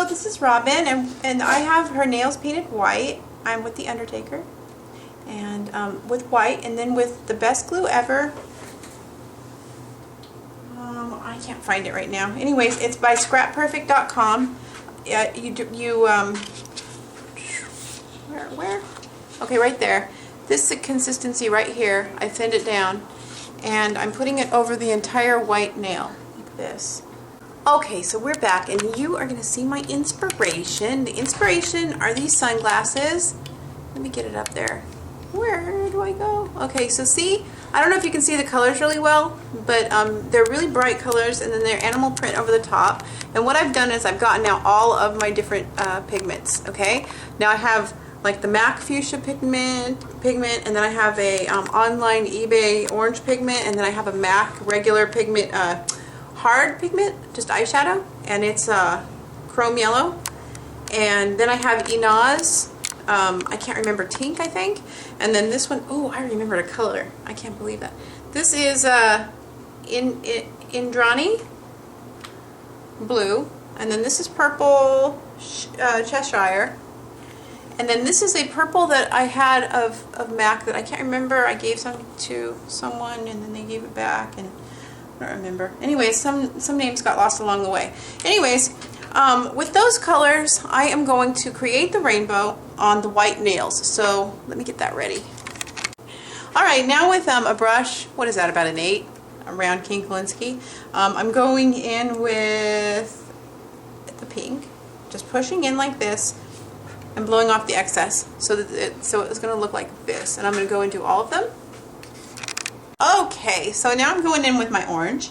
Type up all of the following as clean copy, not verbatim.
Hello, this is Robin, and I have her nails painted white. I'm with the Undertaker, and with white, and then with the best glue ever. I can't find it right now. Anyways, it's by scrapperfect.com. Where? Okay, right there. This is the consistency right here. I thinned it down, and I'm putting it over the entire white nail, like this. Okay, so we're back, and you are going to see my inspiration. The inspiration are these sunglasses. Let me get it up there. Where do I go? Okay, so see, I don't know if you can see the colors really well, but they're really bright colors, and then they're animal print over the top. And what I've done is I've gotten out all of my different pigments, okay? Now I have like the MAC fuchsia pigment, and then I have a online eBay orange pigment, and then I have a MAC regular pigment, hard pigment, just eyeshadow, and it's chrome yellow. And then I have Inaz, I can't remember, Tink, I think. And then this one, oh, I remembered a color. I can't believe that. This is Indrani blue, and then this is purple Cheshire. And then this is a purple that I had of MAC that I can't remember. I gave some to someone, and then they gave it back, and I don't remember. Anyways, some names got lost along the way. Anyways, with those colors, I am going to create the rainbow on the white nails. So let me get that ready. Alright, now with a brush, what is that, about an 8, around King Kolinsky, I'm going in with the pink, just pushing in like this, and blowing off the excess, so it's going to look like this. And I'm going to go and do all of them. Okay, so now I'm going in with my orange,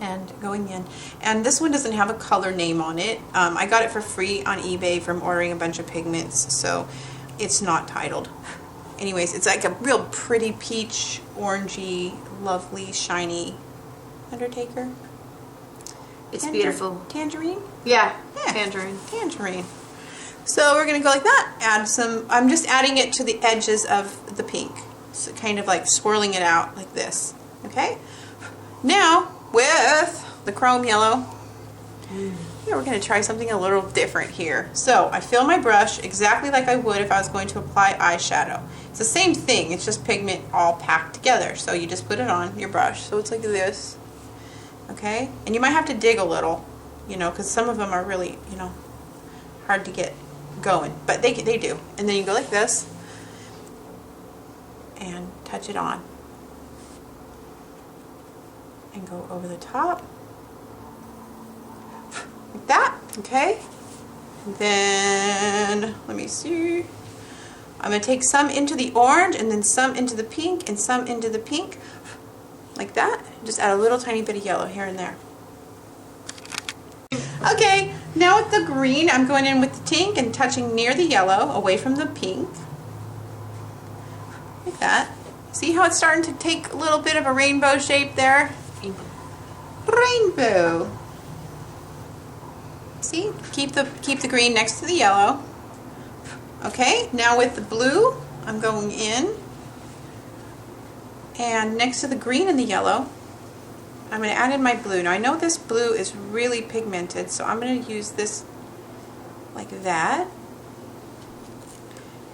and going in, and this one doesn't have a color name on it. I got it for free on eBay from ordering a bunch of pigments, so it's not titled. Anyways, it's like a real pretty peach, orangey, lovely, shiny Undertaker. It's beautiful. Tangerine? Yeah, Tangerine. So we're going to go like that. Add some, I'm just adding it to the edges of the pink. So kind of like swirling it out like this. Okay? Now, with the chrome yellow, yeah, we're going to try something a little different here. So I fill my brush exactly like I would if I was going to apply eyeshadow. It's the same thing, it's just pigment all packed together. So you just put it on your brush. So it's like this. Okay? And you might have to dig a little, you know, because some of them are really, you know, hard to get going. But they do. And then you go like this and touch it on. And go over the top. Like that, okay? And then, let me see. I'm going to take some into the orange, and then some into the pink, and some into the pink. Like that. Just add a little tiny bit of yellow here and there. Okay, now with the green, I'm going in with the pink and touching near the yellow, away from the pink. Like that. See how it's starting to take a little bit of a rainbow shape there? Rainbow. See? Keep the green next to the yellow. Okay, now with the blue, I'm going in, and next to the green and the yellow, I'm going to add in my blue. Now I know this blue is really pigmented, so I'm going to use this like that.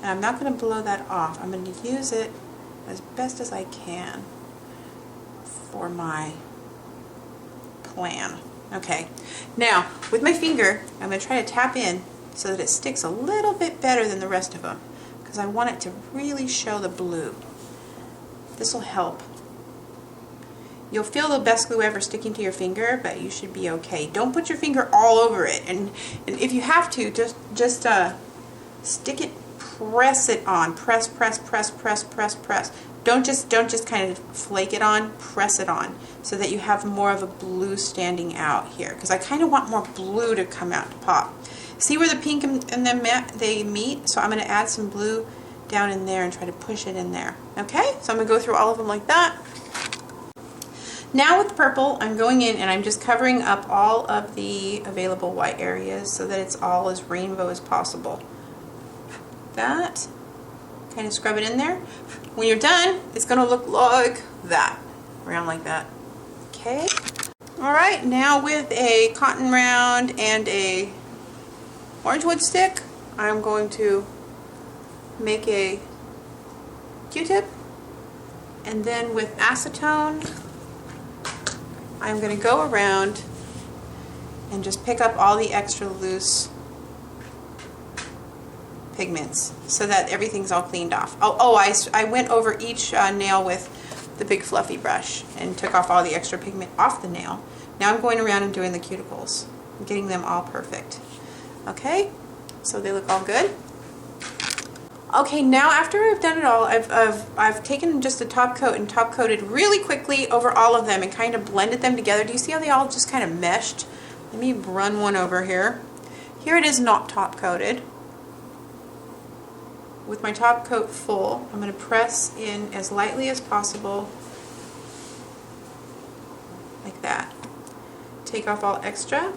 And I'm not going to blow that off. I'm going to use it as best as I can for my plan. Okay, now with my finger, I'm going to try to tap in so that it sticks a little bit better than the rest of them, because I want it to really show the blue. This will help. You'll feel the best glue ever sticking to your finger, but you should be okay. Don't put your finger all over it, and if you have to, just stick it, press it on, press. Don't just kind of flake it on, press it on, so that you have more of a blue standing out here, because I kind of want more blue to come out to pop. See where the pink and they meet? So I'm going to add some blue down in there and try to push it in there. Okay, so I'm going to go through all of them like that. Now with the purple, I'm going in and I'm just covering up all of the available white areas so that it's all as rainbow as possible. That. Kind of scrub it in there. When you're done, it's going to look like that. Around like that. Okay. Alright, now with a cotton round and a orange wood stick, I'm going to make a Q-tip, and then with acetone, I'm going to go around and just pick up all the extra loose pigments so that everything's all cleaned off. I went over each nail with the big fluffy brush and took off all the extra pigment off the nail. Now I'm going around and doing the cuticles, getting them all perfect. Okay, so they look all good. Okay, now after I've done it all, I've taken just a top coat and top coated really quickly over all of them and kind of blended them together. Do you see how they all just kind of meshed? Let me run one over here. Here it is not top coated. With my top coat full, I'm going to press in as lightly as possible, like that. Take off all extra.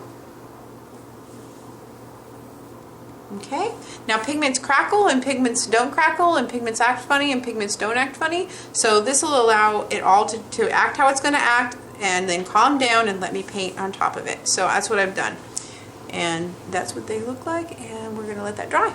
Okay, now pigments crackle and pigments don't crackle, and pigments act funny and pigments don't act funny. So this will allow it all to act how it's going to act, and then calm down and let me paint on top of it. So that's what I've done. And that's what they look like, and we're going to let that dry.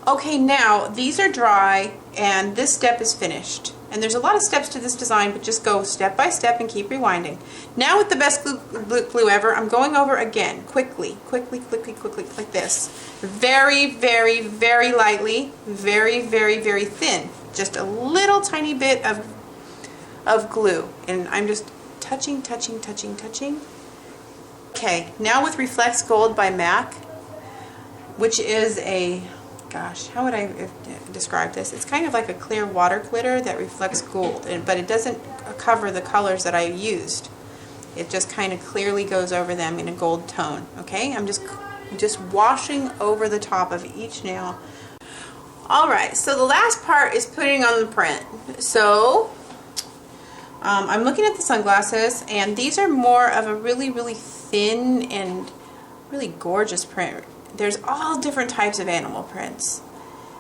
Okay, now these are dry and this step is finished. And there's a lot of steps to this design, but just go step by step and keep rewinding. Now with the best glue ever, I'm going over again, quickly, like this. Very, very, very lightly, very, very, very thin. Just a little tiny bit of glue. And I'm just touching. Okay, now with Reflects Gold by MAC, which is a, gosh, how would I describe this? It's kind of like a clear water glitter that reflects gold, but it doesn't cover the colors that I used. It just kind of clearly goes over them in a gold tone. Okay, I'm just washing over the top of each nail. Alright, so the last part is putting on the print. So I'm looking at the sunglasses, and these are more of a really, really thin and really gorgeous print. There's all different types of animal prints.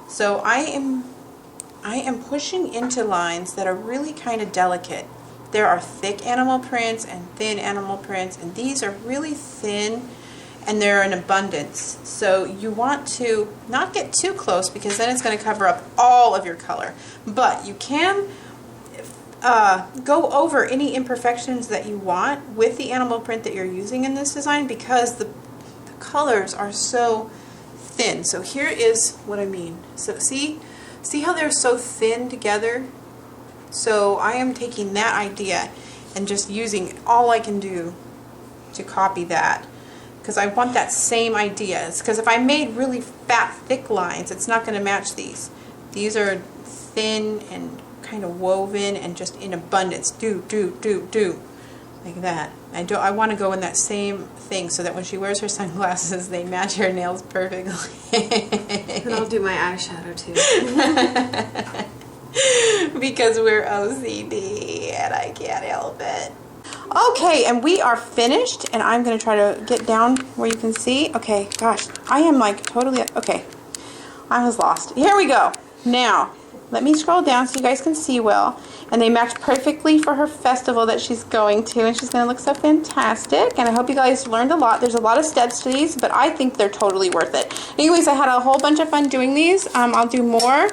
So I am pushing into lines that are really kind of delicate. There are thick animal prints and thin animal prints, and these are really thin and they're in abundance. So you want to not get too close because then it's going to cover up all of your color. But you can go over any imperfections that you want with the animal print that you're using in this design, because the colors are so thin. So here is what I mean. So see how they're so thin together? So I am taking that idea and just using all I can do to copy that, because I want that same idea. Because if I made really fat, thick lines, it's not going to match these. These are thin and kind of woven and just in abundance. Do. Like that. I want to go in that same thing so that when she wears her sunglasses, they match her nails perfectly. And I'll do my eyeshadow too. Because we're OCD and I can't help it. Okay, and we are finished, and I'm going to try to get down where you can see. Okay, gosh, I am like totally, okay, I was lost. Here we go. Now, let me scroll down so you guys can see well. And they match perfectly for her festival that she's going to, and she's going to look so fantastic. And I hope you guys learned a lot. There's a lot of steps to these, but I think they're totally worth it. Anyways, I had a whole bunch of fun doing these. I'll do more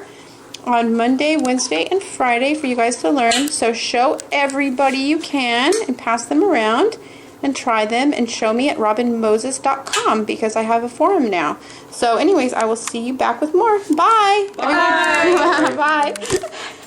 on Monday, Wednesday, and Friday for you guys to learn. So show everybody you can and pass them around and try them, and show me at robinmoses.com, because I have a forum now. So anyways, I will see you back with more. Bye! Bye! Bye!